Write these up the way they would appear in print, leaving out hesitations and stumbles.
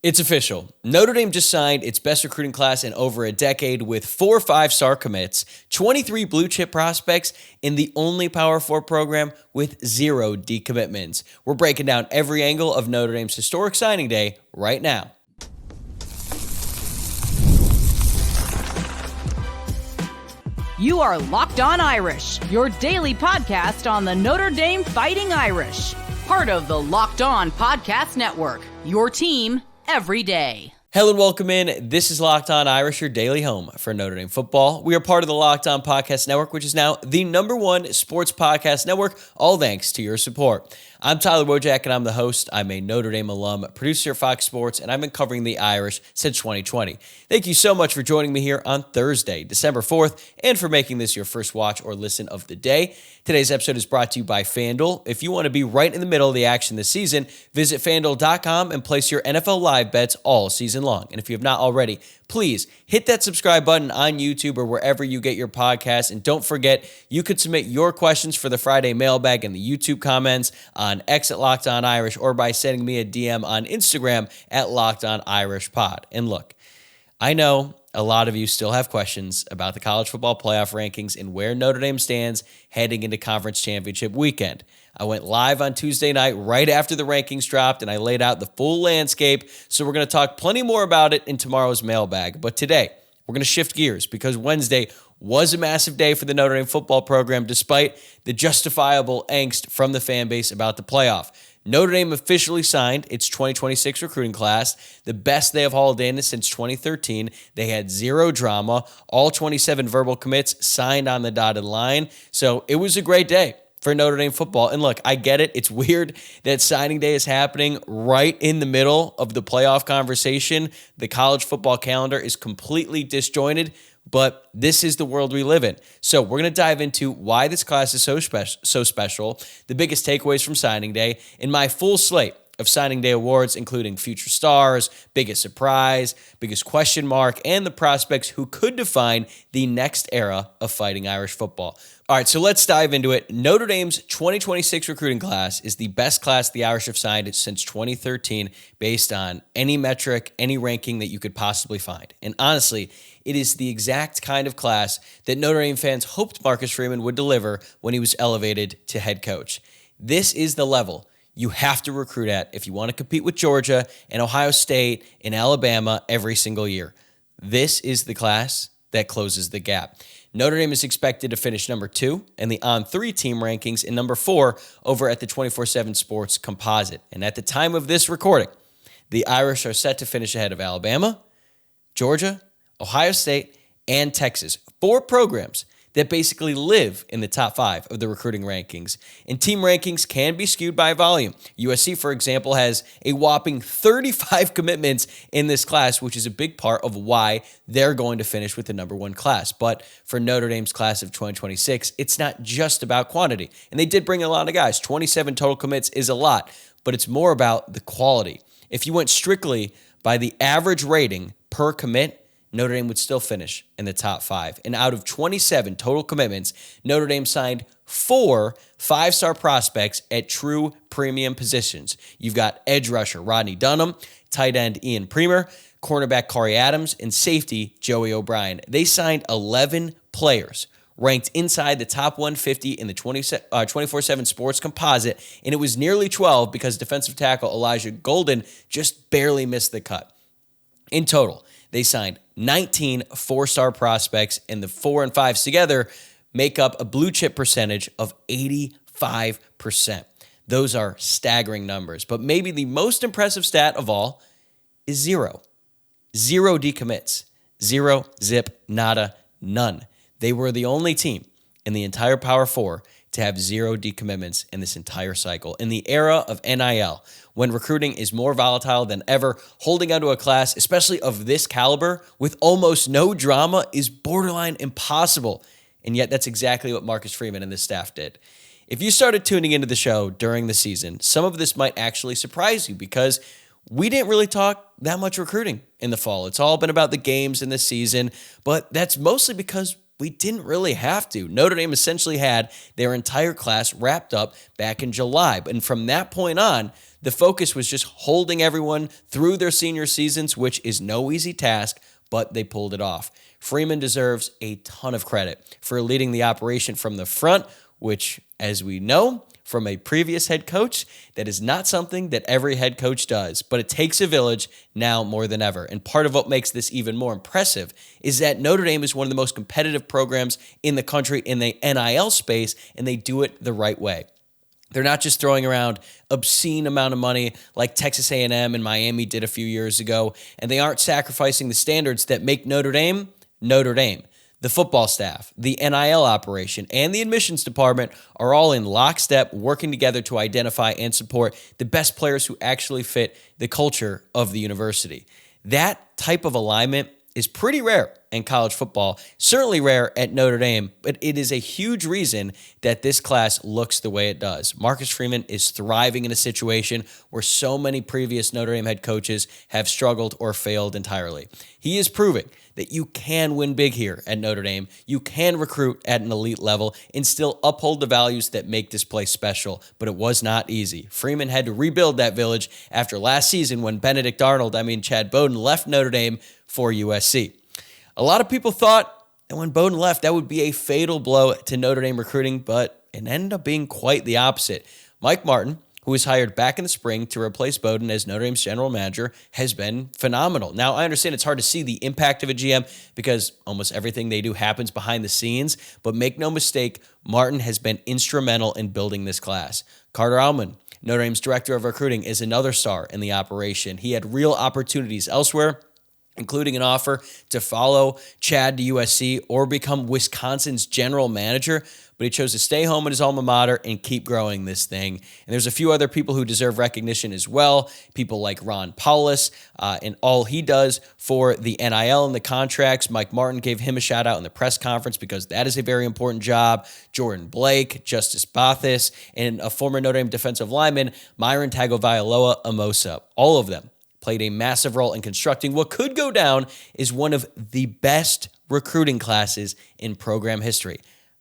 It's official. Notre Dame just signed its best recruiting class in over a decade with 4 5-star commits, 23 blue-chip prospects, and the only Power 4 program with 0 decommitments. We're breaking down every angle of Notre Dame's historic signing day right now. You are Locked On Irish, your daily podcast on the Notre Dame Fighting Irish. Part of the Locked On Podcast Network, your team every day. Hello and welcome in. This is Locked On Irish, your daily home for Notre Dame football. We are part of the Locked On Podcast Network, which is now the #1 sports podcast network, all thanks to your support. I'm Tyler Wojciak, and I'm the host. I'm a Notre Dame alum, producer at Fox Sports, and I've been covering the Irish since 2020. Thank you so much for joining me here on Thursday, December 4th, and for making this your first watch or listen of the day. Today's episode is brought to you by FanDuel. If you want to be right in the middle of the action this season, visit FanDuel.com and place your NFL live bets all season long. And if you have not already, please hit that subscribe button on YouTube or wherever you get your podcasts. And don't forget, you could submit your questions for the Friday mailbag in the YouTube comments on X at Locked On Irish or by sending me a DM on Instagram at Locked On Irish Pod. And look, I know a lot of you still have questions about the college football playoff rankings and where Notre Dame stands heading into conference championship weekend. I went live on Tuesday night right after the rankings dropped, and I laid out the full landscape, so we're going to talk plenty more about it in tomorrow's mailbag. But today, we're going to shift gears because Wednesday was a massive day for the Notre Dame football program despite the justifiable angst from the fan base about the playoff. Notre Dame officially signed its 2026 recruiting class, the best they have hauled in since 2013. They had zero drama, all 27 verbal commits signed on the dotted line. So it was a great day for Notre Dame football. And look, I get it. It's weird that signing day is happening right in the middle of the playoff conversation. The college football calendar is completely disjointed, but this is the world we live in. So we're going to dive into why this class is so special, the biggest takeaways from signing day, and my full slate of signing day awards, including future stars, biggest surprise, biggest question mark, and the prospects who could define the next era of Fighting Irish football. All right, so let's dive into it. Notre Dame's 2026 recruiting class is the best class the Irish have signed since 2013 based on any metric, any ranking that you could possibly find. And honestly, it is the exact kind of class that Notre Dame fans hoped Marcus Freeman would deliver when he was elevated to head coach. This is the level you have to recruit at if you want to compete with Georgia and Ohio State and Alabama every single year. This is the class that closes the gap. Notre Dame is expected to finish number 2 in the On3 team rankings and number 4 over at the 24/7 Sports Composite. And at the time of this recording, the Irish are set to finish ahead of Alabama, Georgia, Ohio State, and Texas. 4 programs that basically live in the top 5 of the recruiting rankings. And team rankings can be skewed by volume. USC, for example, has a whopping 35 commitments in this class, which is a big part of why they're going to finish with the #1 class. But for Notre Dame's class of 2026, it's not just about quantity. And they did bring a lot of guys. 27 total commits is a lot, but it's more about the quality. If you went strictly by the average rating per commit, Notre Dame would still finish in the top 5. And out of 27 total commitments, Notre Dame signed 4 5-star prospects at true premium positions. You've got edge rusher Rodney Dunham, tight end Ian Premer, cornerback Corey Adams, and safety Joey O'Brien. They signed 11 players ranked inside the top 150 in the 24/7 Sports Composite, and it was nearly 12 because defensive tackle Elijah Golden just barely missed the cut. In total, they signed 19 4-star prospects, and the 4 and 5s together make up a blue chip percentage of 85%. Those are staggering numbers, but maybe the most impressive stat of all is 0. 0 decommits. 0, zip, nada, none. They were the only team in the entire Power 4 to have 0 decommitments in this entire cycle. In the era of NIL, when recruiting is more volatile than ever, holding onto a class, especially of this caliber, with almost no drama is borderline impossible. And yet that's exactly what Marcus Freeman and the staff did. If you started tuning into the show during the season, some of this might actually surprise you because we didn't really talk that much recruiting in the fall. It's all been about the games in the season, but that's mostly because we didn't really have to. Notre Dame essentially had their entire class wrapped up back in July. And from that point on, the focus was just holding everyone through their senior seasons, which is no easy task, but they pulled it off. Freeman deserves a ton of credit for leading the operation from the front, which, as we know from a previous head coach, that is not something that every head coach does, but it takes a village now more than ever. And part of what makes this even more impressive is that Notre Dame is one of the most competitive programs in the country in the NIL space, and they do it the right way. They're not just throwing around obscene amount of money like Texas A&M and Miami did a few years ago, and they aren't sacrificing the standards that make Notre Dame, Notre Dame. The football staff, the NIL operation, and the admissions department are all in lockstep working together to identify and support the best players who actually fit the culture of the university. That type of alignment is pretty rare in college football, certainly rare at Notre Dame, but it is a huge reason that this class looks the way it does. Marcus Freeman is thriving in a situation where so many previous Notre Dame head coaches have struggled or failed entirely. He is proving that you can win big here at Notre Dame. You can recruit at an elite level and still uphold the values that make this place special, but it was not easy. Freeman had to rebuild that village after last season when Chad Bowden left Notre Dame for USC. A lot of people thought that when Bowden left, that would be a fatal blow to Notre Dame recruiting, but it ended up being quite the opposite. Mike Martin, who was hired back in the spring to replace Bowden as Notre Dame's general manager, has been phenomenal. Now, I understand it's hard to see the impact of a GM because almost everything they do happens behind the scenes, but make no mistake, Martin has been instrumental in building this class. Carter Allman, Notre Dame's director of recruiting, is another star in the operation. He had real opportunities elsewhere, including an offer to follow Chad to USC or become Wisconsin's general manager, but he chose to stay home at his alma mater and keep growing this thing. And there's a few other people who deserve recognition as well, people like Ron Paulus and all he does for the NIL and the contracts. Mike Martin gave him a shout out in the press conference because that is a very important job. Jordan Blake, Justice Bathis, and a former Notre Dame defensive lineman, Myron Tagovailoa Amosa, all of them played a massive role in constructing what could go down as one of the best recruiting classes in program history.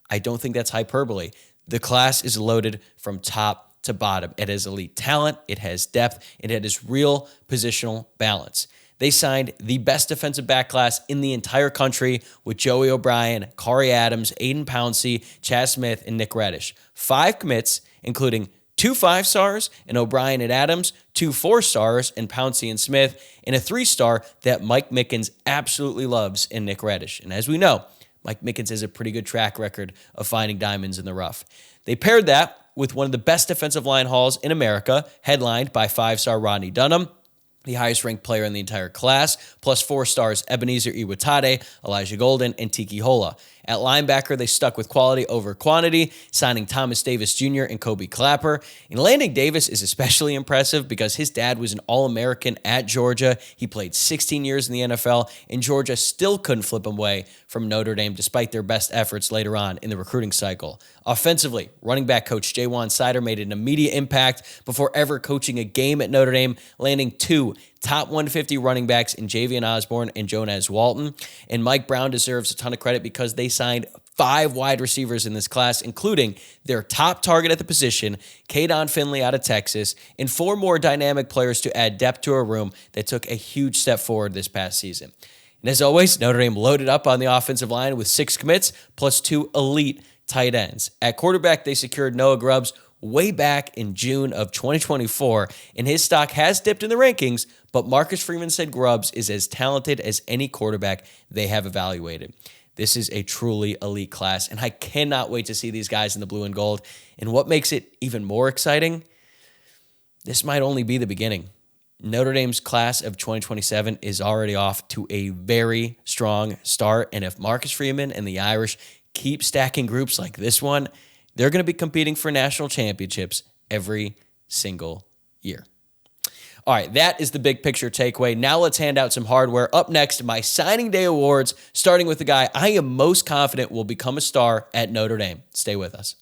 I don't think that's hyperbole. The class is loaded from top to bottom. It has elite talent, it has depth, and it has real positional balance. They signed the best defensive back class in the entire country with Joey O'Brien, Kari Adams, Aiden Pouncey, Chaz Smith, and Nick Reddish. 5 commits, including 2 5-stars in O'Brien and Adams, 2 4-stars in Pouncey and Smith, and a 3-star that Mike Mickens absolutely loves in Nick Reddish. And as we know, Mike Mickens has a pretty good track record of finding diamonds in the rough. They paired that with one of the best defensive line hauls in America, headlined by 5-star Rodney Dunham, the highest-ranked player in the entire class, plus 4 stars Ebenezer Iwatade, Elijah Golden, and Tiki Hola. At linebacker, they stuck with quality over quantity, signing Thomas Davis Jr. and Kobe Clapper. And landing Davis is especially impressive because his dad was an All-American at Georgia. He played 16 years in the NFL, and Georgia still couldn't flip him away from Notre Dame despite their best efforts later on in the recruiting cycle. Offensively, running back coach Jaywan Sider made an immediate impact before ever coaching a game at Notre Dame, landing 2 top 150 running backs in Javian Osborne and Jonas Walton. And Mike Brown deserves a ton of credit because they signed 5 wide receivers in this class, including their top target at the position, Kadon Finley out of Texas, and 4 more dynamic players to add depth to a room that took a huge step forward this past season. And as always, Notre Dame loaded up on the offensive line with 6 commits plus 2 elite tight ends. At quarterback, they secured Noah Grubbs way back in June of 2024, and his stock has dipped in the rankings, but Marcus Freeman said Grubbs is as talented as any quarterback they have evaluated. This is a truly elite class, and I cannot wait to see these guys in the blue and gold. And what makes it even more exciting, this might only be the beginning. Notre Dame's class of 2027 is already off to a very strong start, and if Marcus Freeman and the Irish keep stacking groups like this one, they're going to be competing for national championships every single year. All right, that is the big picture takeaway. Now let's hand out some hardware. Up next, my signing day awards, starting with the guy I am most confident will become a star at Notre Dame. Stay with us.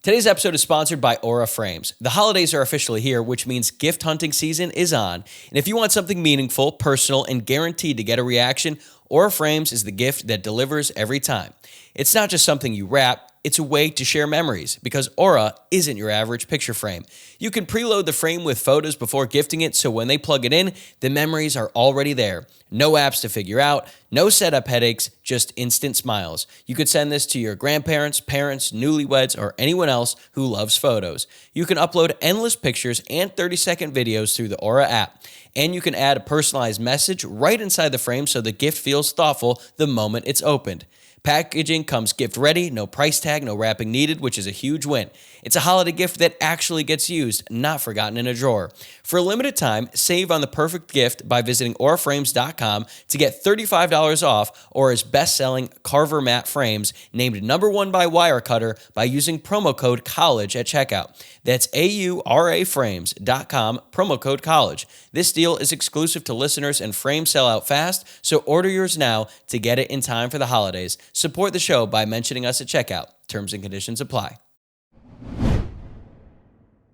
Today's episode is sponsored by Aura Frames. The holidays are officially here, which means gift hunting season is on. And if you want something meaningful, personal, and guaranteed to get a reaction, Aura Frames is the gift that delivers every time. It's not just something you wrap, it's a way to share memories because Aura isn't your average picture frame. You can preload the frame with photos before gifting it, so when they plug it in, the memories are already there. No apps to figure out, no setup headaches, just instant smiles. You could send this to your grandparents, parents, newlyweds, or anyone else who loves photos. You can upload endless pictures and 30-second videos through the Aura app. And you can add a personalized message right inside the frame so the gift feels thoughtful the moment it's opened. Packaging comes gift ready, no price tag, no wrapping needed, which is a huge win. It's a holiday gift that actually gets used, not forgotten in a drawer. For a limited time, save on the perfect gift by visiting auraframes.com to get $35 off Aura's best-selling Carver matte frames, named #1 by Wirecutter, by using promo code COLLEGE at checkout. That's auraframes.com, promo code COLLEGE. This deal is exclusive to listeners and frames sell out fast, so order yours now to get it in time for the holidays. Support the show by mentioning us at checkout. Terms and conditions apply.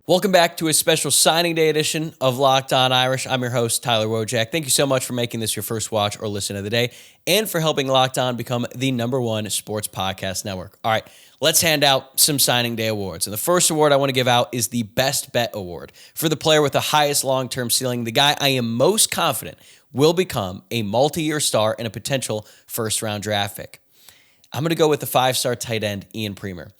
Welcome back to a special signing day edition of Locked On Irish. I'm your host, Tyler Wojciak. Thank you so much for making this your first watch or listen of the day and for helping Locked On become the #1 sports podcast network. All right, let's hand out some signing day awards. And the first award I want to give out is the Best Bet Award for the player with the highest long-term ceiling, the guy I am most confident will become a multi-year star and a potential first-round draft pick. I'm going to go with the 5-star tight end, Ian Premer.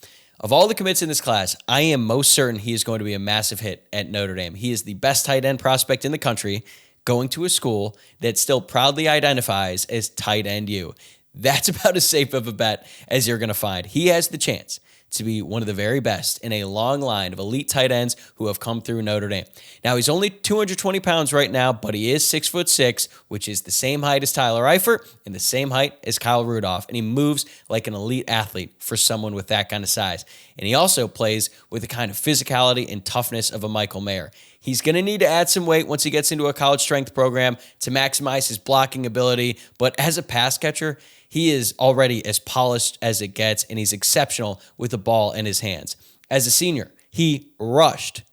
Of all the commits in this class, I am most certain he is going to be a massive hit at Notre Dame. He is the best tight end prospect in the country, going to a school that still proudly identifies as Tight End U. That's about as safe of a bet as you're going to find. He has the chance to be one of the very best in a long line of elite tight ends who have come through Notre Dame. Now, he's only 220 pounds right now, but he is 6'6", which is the same height as Tyler Eifert and the same height as Kyle Rudolph, and he moves like an elite athlete for someone with that kind of size. And he also plays with the kind of physicality and toughness of a Michael Mayer. He's going to need to add some weight once he gets into a college strength program to maximize his blocking ability, but as a pass catcher, he is already as polished as it gets, and he's exceptional with the ball in his hands. As a senior, he rushed.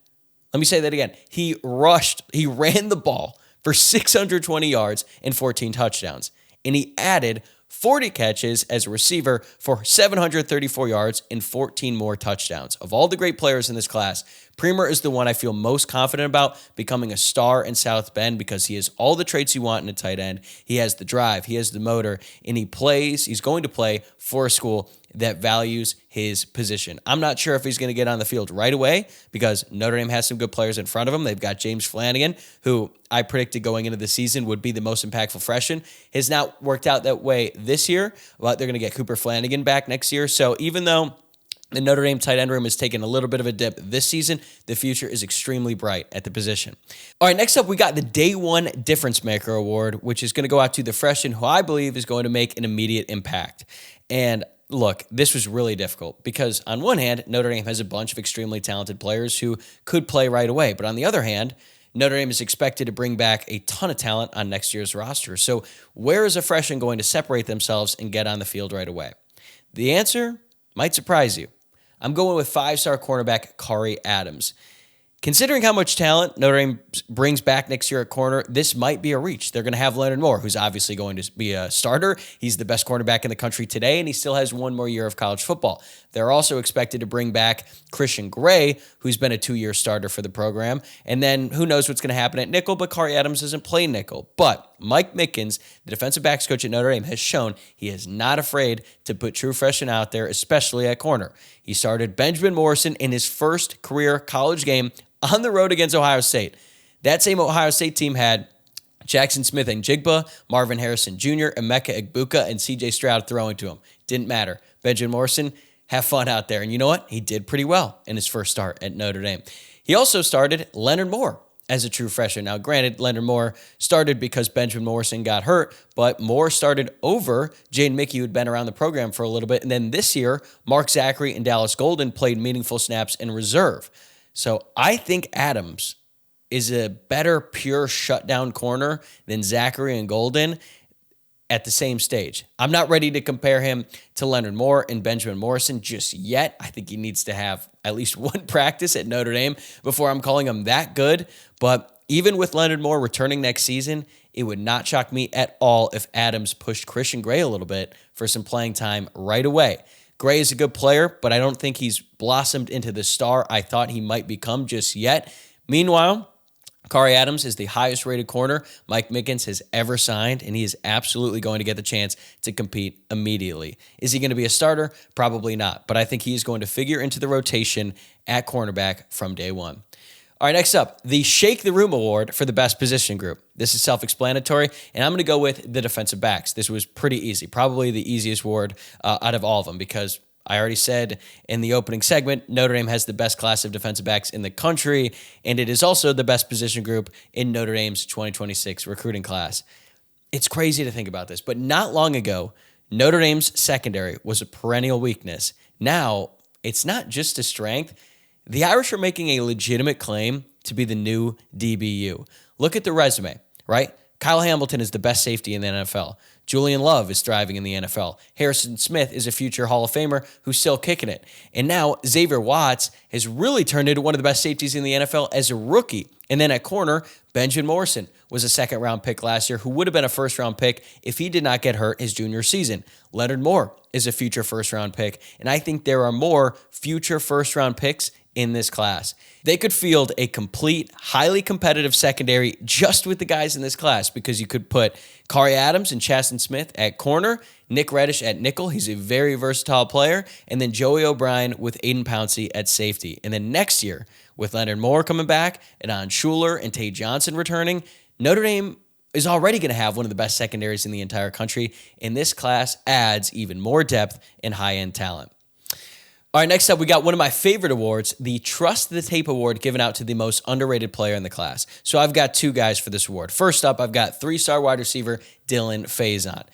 Let me say that again. He ran the ball for 620 yards and 14 touchdowns, and he added 40 catches as a receiver for 734 yards and 14 more touchdowns. Of all the great players in this class, Premer is the one I feel most confident about becoming a star in South Bend because he has all the traits you want in a tight end. He has the drive, he has the motor, and he's going to play for a school that values his position. I'm not sure if he's going to get on the field right away because Notre Dame has some good players in front of him. They've got James Flanagan, who I predicted going into the season would be the most impactful freshman. Has not worked out that way this year, but they're going to get Cooper Flanagan back next year. So even though the Notre Dame tight end room has taken a little bit of a dip this season, the future is extremely bright at the position. All right, next up, we got the Day 1 Difference Maker Award, which is going to go out to the freshman who I believe is going to make an immediate impact. And look, this was really difficult because on one hand, Notre Dame has a bunch of extremely talented players who could play right away. But on the other hand, Notre Dame is expected to bring back a ton of talent on next year's roster. So where is a freshman going to separate themselves and get on the field right away? The answer might surprise you. I'm going with 5-star cornerback Kari Adams. Considering how much talent Notre Dame brings back next year at corner, this might be a reach. They're going to have Leonard Moore, who's obviously going to be a starter. He's the best cornerback in the country today, and he still has one more year of college football. They're also expected to bring back Christian Gray, who's been a 2-year starter for the program. And then who knows what's going to happen at nickel, but Kari Adams doesn't play nickel. But Mike Mickens, the defensive backs coach at Notre Dame, has shown he is not afraid to put true freshmen out there, especially at corner. He started Benjamin Morrison in his first career college game on the road against Ohio State. That same Ohio State team had Jackson Smith and Jigba, Marvin Harrison Jr., Emeka Egbuka, and C.J. Stroud throwing to him. Didn't matter. Benjamin Morrison, have fun out there. And you know what? He did pretty well in his first start at Notre Dame. He also started Leonard Moore as a true freshman. Now, granted, Leonard Moore started because Benjamin Morrison got hurt, but Moore started over Jaden Mickey, who had been around the program for a little bit. And then this year, Mark Zachary and Dallas Golden played meaningful snaps in reserve. So I think Adams is a better pure shutdown corner than Zachary and Golden. at the same stage. I'm not ready to compare him to Leonard Moore and Benjamin Morrison just yet. I think he needs to have at least one practice at Notre Dame before I'm calling him that good. But even with Leonard Moore returning next season, it would not shock me at all if Adams pushed Christian Gray a little bit for some playing time right away. Gray is a good player, but I don't think he's blossomed into the star I thought he might become just yet. Meanwhile, Kari Adams is the highest rated corner Mike Mickens has ever signed, and he is absolutely going to get the chance to compete immediately. Is he going to be a starter? Probably not, but I think he is going to figure into the rotation at cornerback from day one. All right, next up, the Shake the Room Award for the best position group. This is self-explanatory, and I'm going to go with the defensive backs. This was pretty easy, probably the easiest award out of all of them, because I already said in the opening segment, Notre Dame has the best class of defensive backs in the country, and it is also the best position group in Notre Dame's 2026 recruiting class. It's crazy to think about this, but not long ago, Notre Dame's secondary was a perennial weakness. Now, it's not just a strength. The Irish are making a legitimate claim to be the new DBU. Look at the resume, right? Kyle Hamilton is the best safety in the NFL. Julian Love is thriving in the NFL. Harrison Smith is a future Hall of Famer who's still kicking it. And now Xavier Watts has really turned into one of the best safeties in the NFL as a rookie. And then at corner, Benjamin Morrison was a second-round pick last year who would have been a first-round pick if he did not get hurt his junior season. Leonard Moore is a future first-round pick. And I think there are more future first-round picks in this class. They could field a complete, highly competitive secondary just with the guys in this class, because you could put Kari Adams and Chasten Smith at corner, Nick Reddish at nickel, he's a very versatile player, and then Joey O'Brien with Aiden Pouncey at safety. And then next year, with Leonard Moore coming back, and An Schuler and Tay Johnson returning, Notre Dame is already going to have one of the best secondaries in the entire country, and this class adds even more depth and high-end talent. All right, next up, we got one of my favorite awards, the Trust the Tape Award, given out to the most underrated player in the class. So I've got two guys for this award. First up, I've got three-star wide receiver Dylan Faison.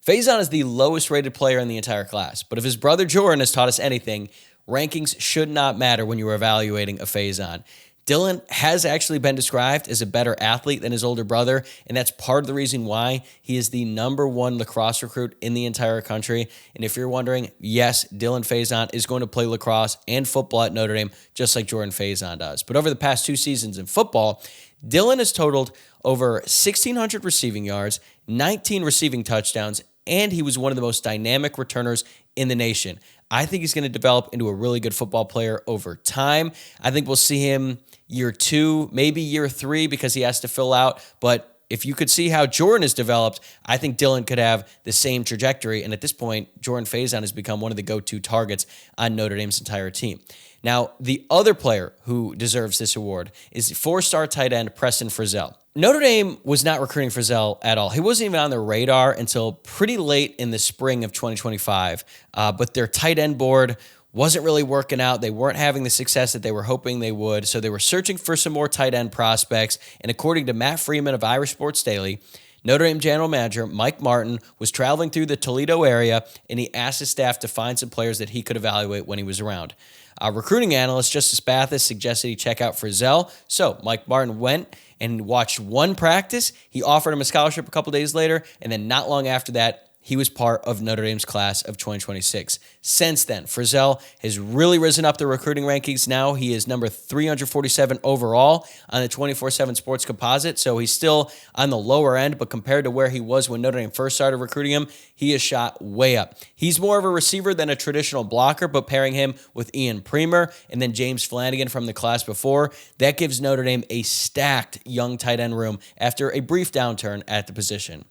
Faison is the lowest rated player in the entire class, but if his brother Jordan has taught us anything, rankings should not matter when you are evaluating a Faison. Dylan has actually been described as a better athlete than his older brother, and that's part of the reason why he is the number one lacrosse recruit in the entire country. And if you're wondering, yes, Dylan Faison is going to play lacrosse and football at Notre Dame, just like Jordan Faison does. But over the past 2 seasons in football, Dylan has totaled over 1,600 receiving yards, 19 receiving touchdowns, and he was one of the most dynamic returners in the nation. I think he's going to develop into a really good football player over time. I think we'll see him year 2, maybe year 3, because he has to fill out. But if you could see how Jordan has developed, I think Dylan could have the same trajectory. And at this point, Jordan Faison has become one of the go-to targets on Notre Dame's entire team. Now, the other player who deserves this award is 4-star tight end Preston Frizzell. Notre Dame was not recruiting Frizzell at all. He wasn't even on their radar until pretty late in the spring of 2025, but their tight end board wasn't really working out. They weren't having the success that they were hoping they would, so they were searching for some more tight end prospects, and according to Matt Freeman of Irish Sports Daily, Notre Dame general manager Mike Martin was traveling through the Toledo area, and he asked his staff to find some players that he could evaluate when he was around. Recruiting analyst Justice Bathis suggested he check out Frizzell, so Mike Martin went and watched one practice. He offered him a scholarship a couple days later, and then not long after that, he was part of Notre Dame's class of 2026. Since then, Frizzell has really risen up the recruiting rankings. Now he is number 347 overall on the 24/7 Sports Composite, so he's still on the lower end, but compared to where he was when Notre Dame first started recruiting him, he has shot way up. He's more of a receiver than a traditional blocker, but pairing him with Ian Premer and then James Flanagan from the class before, that gives Notre Dame a stacked young tight end room after a brief downturn at the position.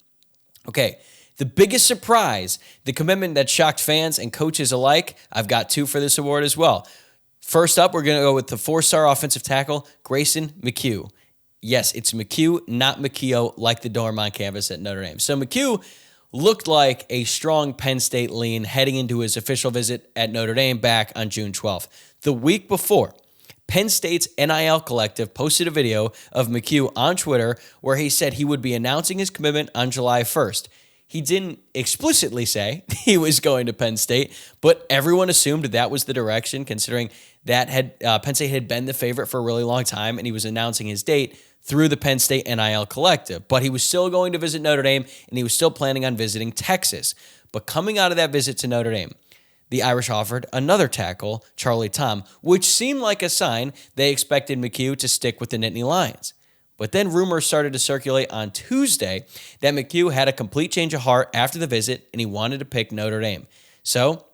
Okay, the biggest surprise, the commitment that shocked fans and coaches alike, I've got 2 for this award as well. First up, we're going to go with the 4-star offensive tackle, Grayson McHugh. Yes, it's McHugh, not McKeo, like the dorm on campus at Notre Dame. So McHugh looked like a strong Penn State lean heading into his official visit at Notre Dame back on June 12th. The week before, Penn State's NIL Collective posted a video of McHugh on Twitter where he said he would be announcing his commitment on July 1st. He didn't explicitly say he was going to Penn State, but everyone assumed that was the direction, considering that Penn State had been the favorite for a really long time, and he was announcing his date through the Penn State NIL Collective. But he was still going to visit Notre Dame, and he was still planning on visiting Texas. But coming out of that visit to Notre Dame, the Irish offered another tackle, Charlie Tom, which seemed like a sign they expected McHugh to stick with the Nittany Lions. But then rumors started to circulate on Tuesday that McHugh had a complete change of heart after the visit, and he wanted to pick Notre Dame. So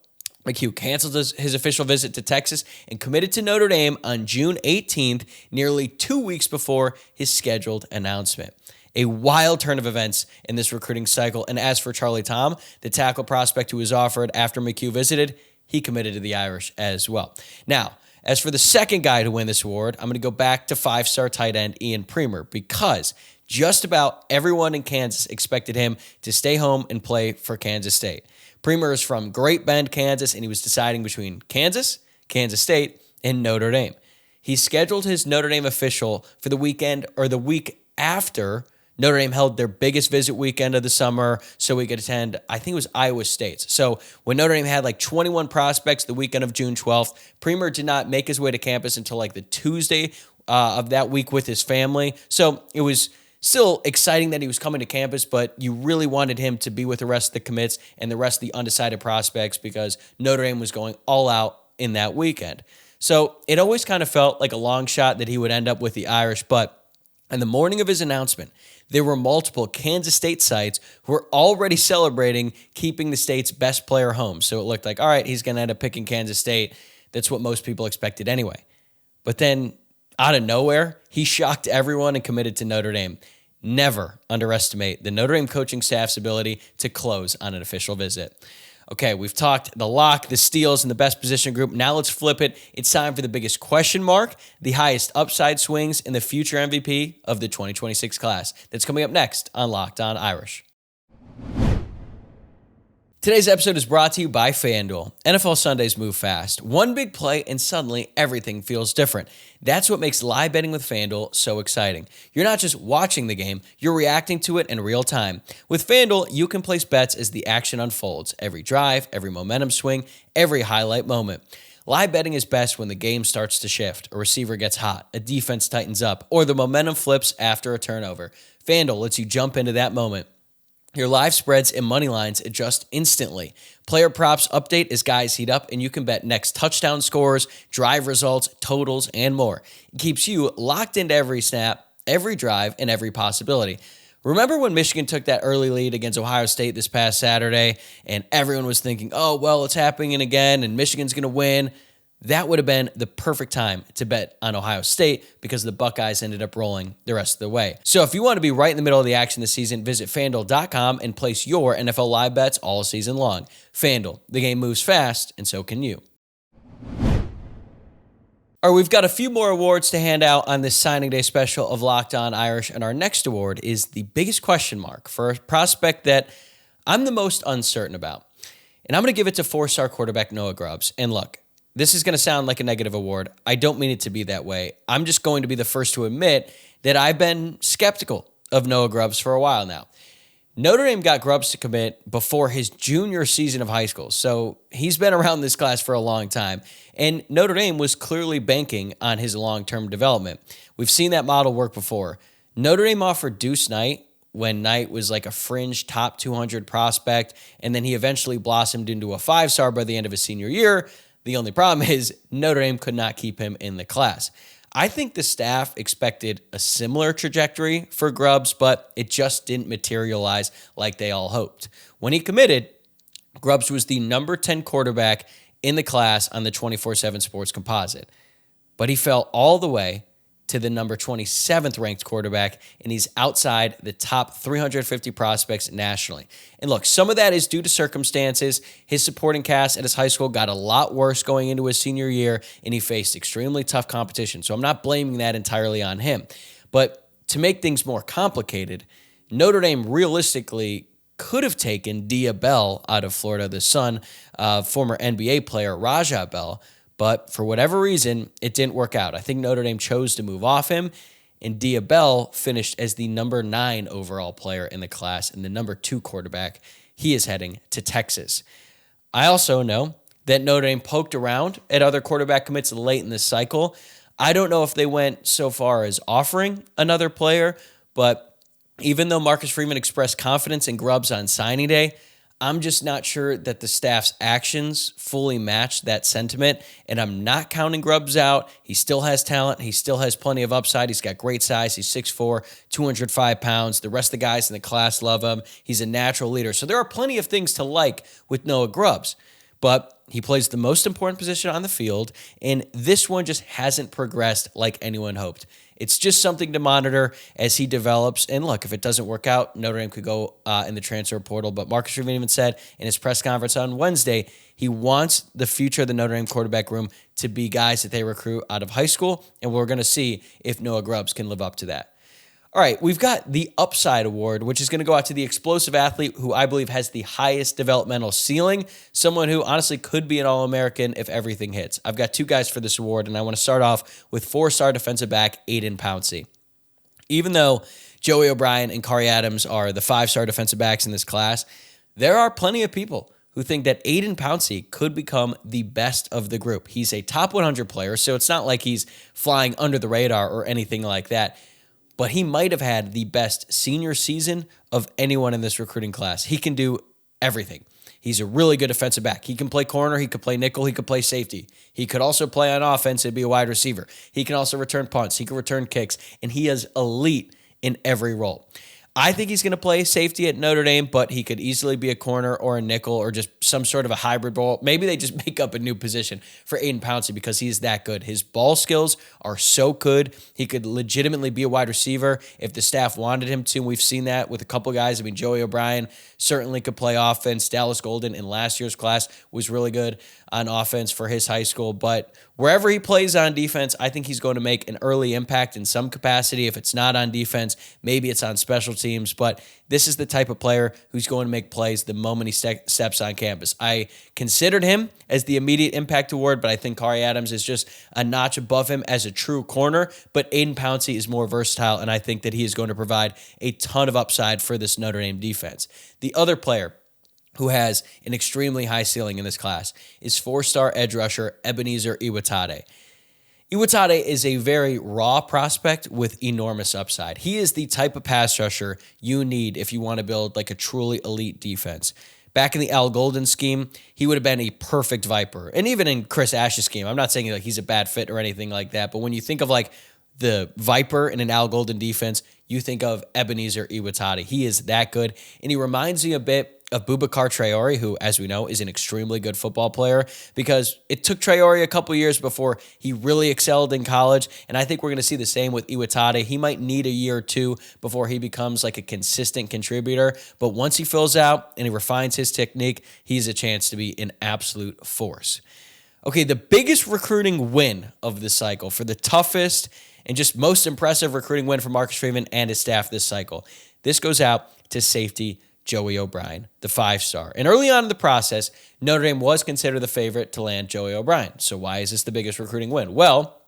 McHugh canceled his official visit to Texas and committed to Notre Dame on June 18th, nearly 2 weeks before his scheduled announcement. A wild turn of events in this recruiting cycle. And as for Charlie Tom, the tackle prospect who was offered after McHugh visited, he committed to the Irish as well. Now, as for the second guy to win this award, I'm going to go back to five-star tight end Ian Premer, because just about everyone in Kansas expected him to stay home and play for Kansas State. Premer is from Great Bend, Kansas, and he was deciding between Kansas, Kansas State, and Notre Dame. He scheduled his Notre Dame official for the weekend or the week after Notre Dame held their biggest visit weekend of the summer, so we could attend, I think it was Iowa State's. So when Notre Dame had like 21 prospects the weekend of June 12th, Premer did not make his way to campus until like the Tuesday of that week with his family. So it was still exciting that he was coming to campus, but you really wanted him to be with the rest of the commits and the rest of the undecided prospects because Notre Dame was going all out in that weekend. So it always kind of felt like a long shot that he would end up with the Irish, but on the morning of his announcement, there were multiple Kansas State sites who were already celebrating keeping the state's best player home. So it looked like, all right, he's going to end up picking Kansas State. That's what most people expected anyway. But then out of nowhere, he shocked everyone and committed to Notre Dame. Never underestimate the Notre Dame coaching staff's ability to close on an official visit. Okay, we've talked the lock, the steals, and the best position group. Now let's flip it. It's time for the biggest question mark, the highest upside swings, and the future MVP of the 2026 class. That's coming up next on Locked On Irish. Today's episode is brought to you by FanDuel. NFL Sundays move fast. One big play and suddenly everything feels different. That's what makes live betting with FanDuel so exciting. You're not just watching the game, you're reacting to it in real time. With FanDuel, you can place bets as the action unfolds. Every drive, every momentum swing, every highlight moment. Live betting is best when the game starts to shift, a receiver gets hot, a defense tightens up, or the momentum flips after a turnover. FanDuel lets you jump into that moment. Your live spreads and money lines adjust instantly. Player props update as guys heat up, and you can bet next touchdown scores, drive results, totals, and more. It keeps you locked into every snap, every drive, and every possibility. Remember when Michigan took that early lead against Ohio State this past Saturday, and everyone was thinking, oh, well, it's happening again, and Michigan's going to win? That would have been the perfect time to bet on Ohio State because the Buckeyes ended up rolling the rest of the way. So if you want to be right in the middle of the action this season, visit FanDuel.com and place your NFL live bets all season long. FanDuel, the game moves fast, and so can you. All right, we've got a few more awards to hand out on this signing day special of Locked On Irish, and our next award is the biggest question mark for a prospect that I'm the most uncertain about. And I'm going to give it to four-star quarterback Noah Grubbs. And look, this is going to sound like a negative award. I don't mean it to be that way. I'm just going to be the first to admit that I've been skeptical of Noah Grubbs for a while now. Notre Dame got Grubbs to commit before his junior season of high school, so he's been around this class for a long time, and Notre Dame was clearly banking on his long-term development. We've seen that model work before. Notre Dame offered Deuce Knight when Knight was like a fringe top 200 prospect, and then he eventually blossomed into a five-star by the end of his senior year. The only problem is Notre Dame could not keep him in the class. I think the staff expected a similar trajectory for Grubbs, but it just didn't materialize like they all hoped. When he committed, Grubbs was the number 10 quarterback in the class on the 24/7 Sports Composite, but he fell all the way to the number 27th ranked quarterback, and he's outside the top 350 prospects nationally. And look, some of that is due to circumstances. His supporting cast at his high school got a lot worse going into his senior year, and he faced extremely tough competition. So I'm not blaming that entirely on him. But to make things more complicated, Notre Dame realistically could have taken Dia Bell out of Florida, the son of former NBA player Raja Bell. But for whatever reason, it didn't work out. I think Notre Dame chose to move off him, and Dia Bell finished as the number 9 overall player in the class and the number 2 quarterback. He is heading to Texas. I also know that Notre Dame poked around at other quarterback commits late in this cycle. I don't know if they went so far as offering another player, but even though Marcus Freeman expressed confidence in Grubbs on signing day, I'm just not sure that the staff's actions fully match that sentiment, and I'm not counting Grubbs out. He still has talent. He still has plenty of upside. He's got great size. He's 6'4", 205 pounds. The rest of the guys in the class love him. He's a natural leader. So there are plenty of things to like with Noah Grubbs, but he plays the most important position on the field, and this one just hasn't progressed like anyone hoped. It's just something to monitor as he develops. And look, if it doesn't work out, Notre Dame could go in the transfer portal. But Marcus Freeman even said in his press conference on Wednesday, he wants the future of the Notre Dame quarterback room to be guys that they recruit out of high school. And we're going to see if Noah Grubbs can live up to that. All right, we've got the Upside Award, which is going to go out to the explosive athlete who I believe has the highest developmental ceiling, someone who honestly could be an All-American if everything hits. I've got two guys for this award, and I want to start off with 4-star defensive back Aiden Pouncey. Even though Joey O'Brien and Kari Adams are the 5-star defensive backs in this class, there are plenty of people who think that Aiden Pouncey could become the best of the group. He's a top 100 player, so it's not like he's flying under the radar or anything like that. But he might have had the best senior season of anyone in this recruiting class. He can do everything. He's a really good defensive back. He can play corner. He could play nickel. He could play safety. He could also play on offense and be a wide receiver. He can also return punts. He can return kicks. And he is elite in every role. I think he's going to play safety at Notre Dame, but he could easily be a corner or a nickel or just some sort of a hybrid role. Maybe they just make up a new position for Aiden Pouncey because he's that good. His ball skills are so good. He could legitimately be a wide receiver if the staff wanted him to. We've seen that with a couple guys. I mean, Joey O'Brien certainly could play offense. Dallas Golden in last year's class was really good on offense for his high school. But wherever he plays on defense, I think he's going to make an early impact in some capacity. If it's not on defense, maybe it's on special teams. But this is the type of player who's going to make plays the moment he steps on campus. I considered him as the immediate impact award, but I think Kari Adams is just a notch above him as a true corner. But Aiden Pouncey is more versatile, and I think that he is going to provide a ton of upside for this Notre Dame defense. The other player who has an extremely high ceiling in this class is 4-star edge rusher Ebenezer Iwatade. Iwatade is a very raw prospect with enormous upside. He is the type of pass rusher you need if you want to build like a truly elite defense. Back in the Al Golden scheme, he would have been a perfect Viper. And even in Chris Ash's scheme, I'm not saying like he's a bad fit or anything like that, but when you think of like the Viper in an Al Golden defense, you think of Ebenezer Iwatade. He is that good, and he reminds me a bit of Boubacar Traore, who, as we know, is an extremely good football player, because it took Traore a couple years before he really excelled in college, and I think we're going to see the same with Iwatade. He might need a year or two before he becomes like a consistent contributor, but once he fills out and he refines his technique, he's a chance to be an absolute force. Okay, the biggest recruiting win of the cycle, for the toughest and just most impressive recruiting win for Marcus Freeman and his staff this cycle, this goes out to safety Joey O'Brien, the 5-star. And early on in the process, Notre Dame was considered the favorite to land Joey O'Brien. So why is this the biggest recruiting win? Well,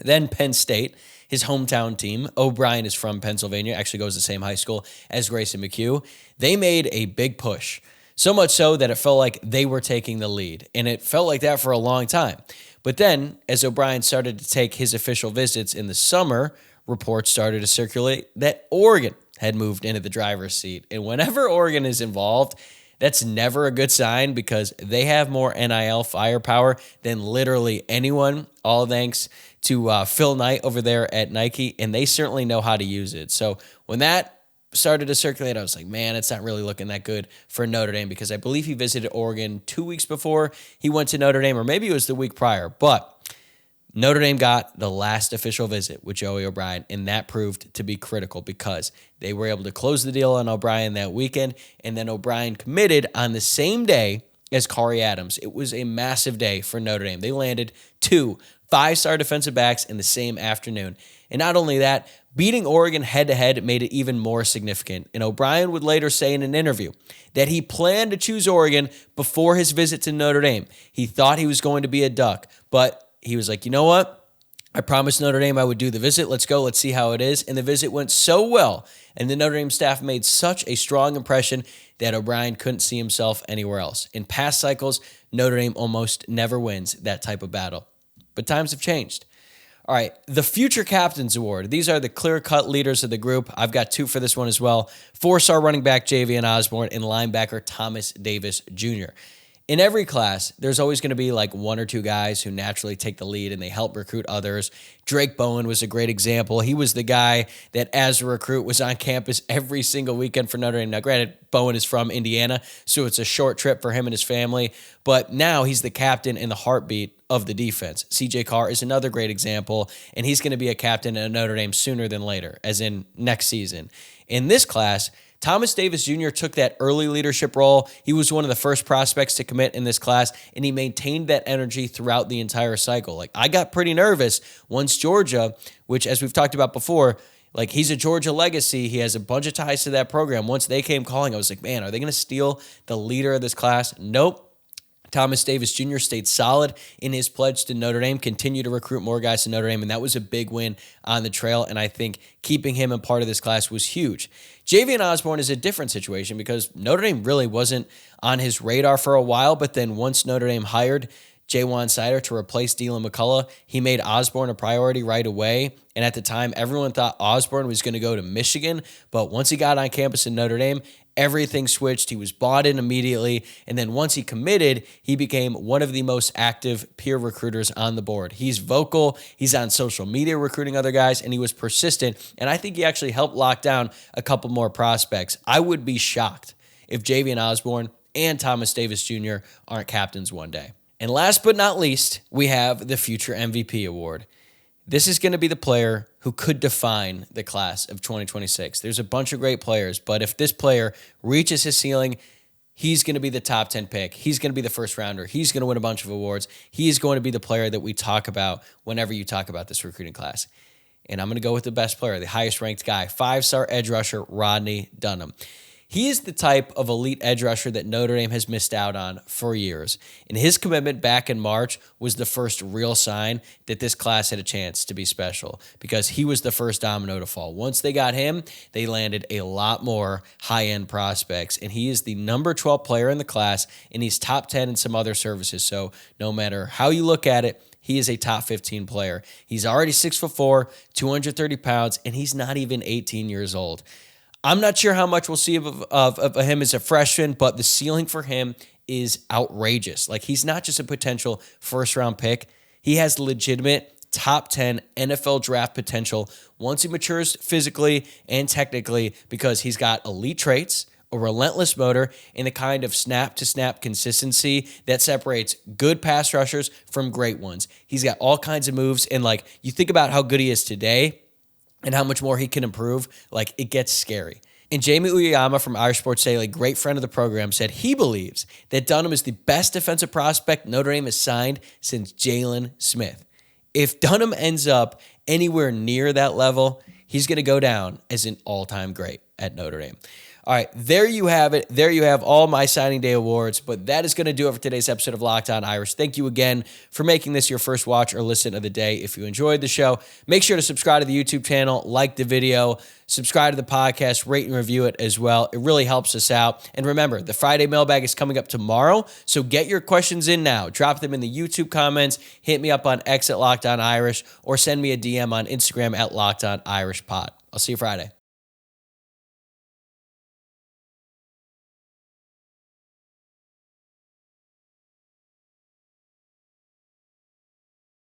then Penn State, his hometown team, O'Brien is from Pennsylvania, actually goes to the same high school as Grayson McHugh. They made a big push, so much so that it felt like they were taking the lead. And it felt like that for a long time. But then, as O'Brien started to take his official visits in the summer, reports started to circulate that Oregon had moved into the driver's seat. And whenever Oregon is involved, that's never a good sign because they have more NIL firepower than literally anyone, all thanks to Phil Knight over there at Nike, and they certainly know how to use it. So when that started to circulate, I was like, man, it's not really looking that good for Notre Dame, because I believe he visited Oregon 2 weeks before he went to Notre Dame, or maybe it was the week prior. But Notre Dame got the last official visit with Joey O'Brien, and that proved to be critical because they were able to close the deal on O'Brien that weekend, and then O'Brien committed on the same day as Kari Adams. It was a massive day for Notre Dame. They landed 2 5-star defensive backs in the same afternoon. And not only that, beating Oregon head-to-head made it even more significant. And O'Brien would later say in an interview that he planned to choose Oregon before his visit to Notre Dame. He thought he was going to be a Duck, but he was like, you know what? I promised Notre Dame I would do the visit. Let's go. Let's see how it is. And the visit went so well, and the Notre Dame staff made such a strong impression that O'Brien couldn't see himself anywhere else. In past cycles, Notre Dame almost never wins that type of battle. But times have changed. All right, the Future Captains Award. These are the clear-cut leaders of the group. I've got 2 for this one as well. 4-star running back Javian Osborne and linebacker Thomas Davis Jr. In every class, there's always going to be like 1 or 2 guys who naturally take the lead and they help recruit others. Drake Bowen was a great example. He was the guy that as a recruit was on campus every single weekend for Notre Dame. Now, granted, Bowen is from Indiana, so it's a short trip for him and his family, but now he's the captain and the heartbeat of the defense. CJ Carr is another great example, and he's going to be a captain at Notre Dame sooner than later, as in next season. In this class, Thomas Davis Jr. took that early leadership role. He was one of the first prospects to commit in this class, and he maintained that energy throughout the entire cycle. Like, I got pretty nervous once Georgia, which, as we've talked about before, like, he's a Georgia legacy. He has a bunch of ties to that program. Once they came calling, I was like, man, are they going to steal the leader of this class? Nope. Thomas Davis Jr. stayed solid in his pledge to Notre Dame, continued to recruit more guys to Notre Dame, and that was a big win on the trail, and I think keeping him a part of this class was huge. Javian Osborne is a different situation because Notre Dame really wasn't on his radar for a while, but then once Notre Dame hired Jaywan Sider to replace Dylan McCullough, he made Osborne a priority right away. And at the time, everyone thought Osborne was going to go to Michigan. But once he got on campus in Notre Dame, everything switched. He was bought in immediately. And then once he committed, he became one of the most active peer recruiters on the board. He's vocal. He's on social media recruiting other guys, and he was persistent. And I think he actually helped lock down a couple more prospects. I would be shocked if Javian Osborne and Thomas Davis Jr. aren't captains one day. And last but not least, we have the Future MVP Award. This is going to be the player who could define the class of 2026. There's a bunch of great players, but if this player reaches his ceiling, he's going to be the top 10 pick. He's going to be the first rounder. He's going to win a bunch of awards. He's going to be the player that we talk about whenever you talk about this recruiting class. And I'm going to go with the best player, the highest ranked guy, 5-star edge rusher Rodney Dunham. He is the type of elite edge rusher that Notre Dame has missed out on for years. And his commitment back in March was the first real sign that this class had a chance to be special because he was the first domino to fall. Once they got him, they landed a lot more high-end prospects. And he is the number 12 player in the class, and he's top 10 in some other services. So no matter how you look at it, he is a top 15 player. He's already 6'4", 230 pounds, and he's not even 18 years old. I'm not sure how much we'll see of him as a freshman, but the ceiling for him is outrageous. Like, he's not just a potential first-round pick. He has legitimate top 10 NFL draft potential once he matures physically and technically because he's got elite traits, a relentless motor, and the kind of snap-to-snap consistency that separates good pass rushers from great ones. He's got all kinds of moves, and, like, you think about how good he is today, and how much more he can improve, like, it gets scary. And Jamie Uyeyama from Irish Sports Daily, great friend of the program, said he believes that Dunham is the best defensive prospect Notre Dame has signed since Jalen Smith. If Dunham ends up anywhere near that level, he's going to go down as an all-time great at Notre Dame. All right, there you have it. There you have all my signing day awards, but that is going to do it for today's episode of Locked On Irish. Thank you again for making this your first watch or listen of the day. If you enjoyed the show, make sure to subscribe to the YouTube channel, like the video, subscribe to the podcast, rate and review it as well. It really helps us out. And remember, the Friday mailbag is coming up tomorrow, so get your questions in now. Drop them in the YouTube comments, hit me up on X at Locked On Irish, or send me a DM on Instagram at Locked On Irish Pod. I'll see you Friday.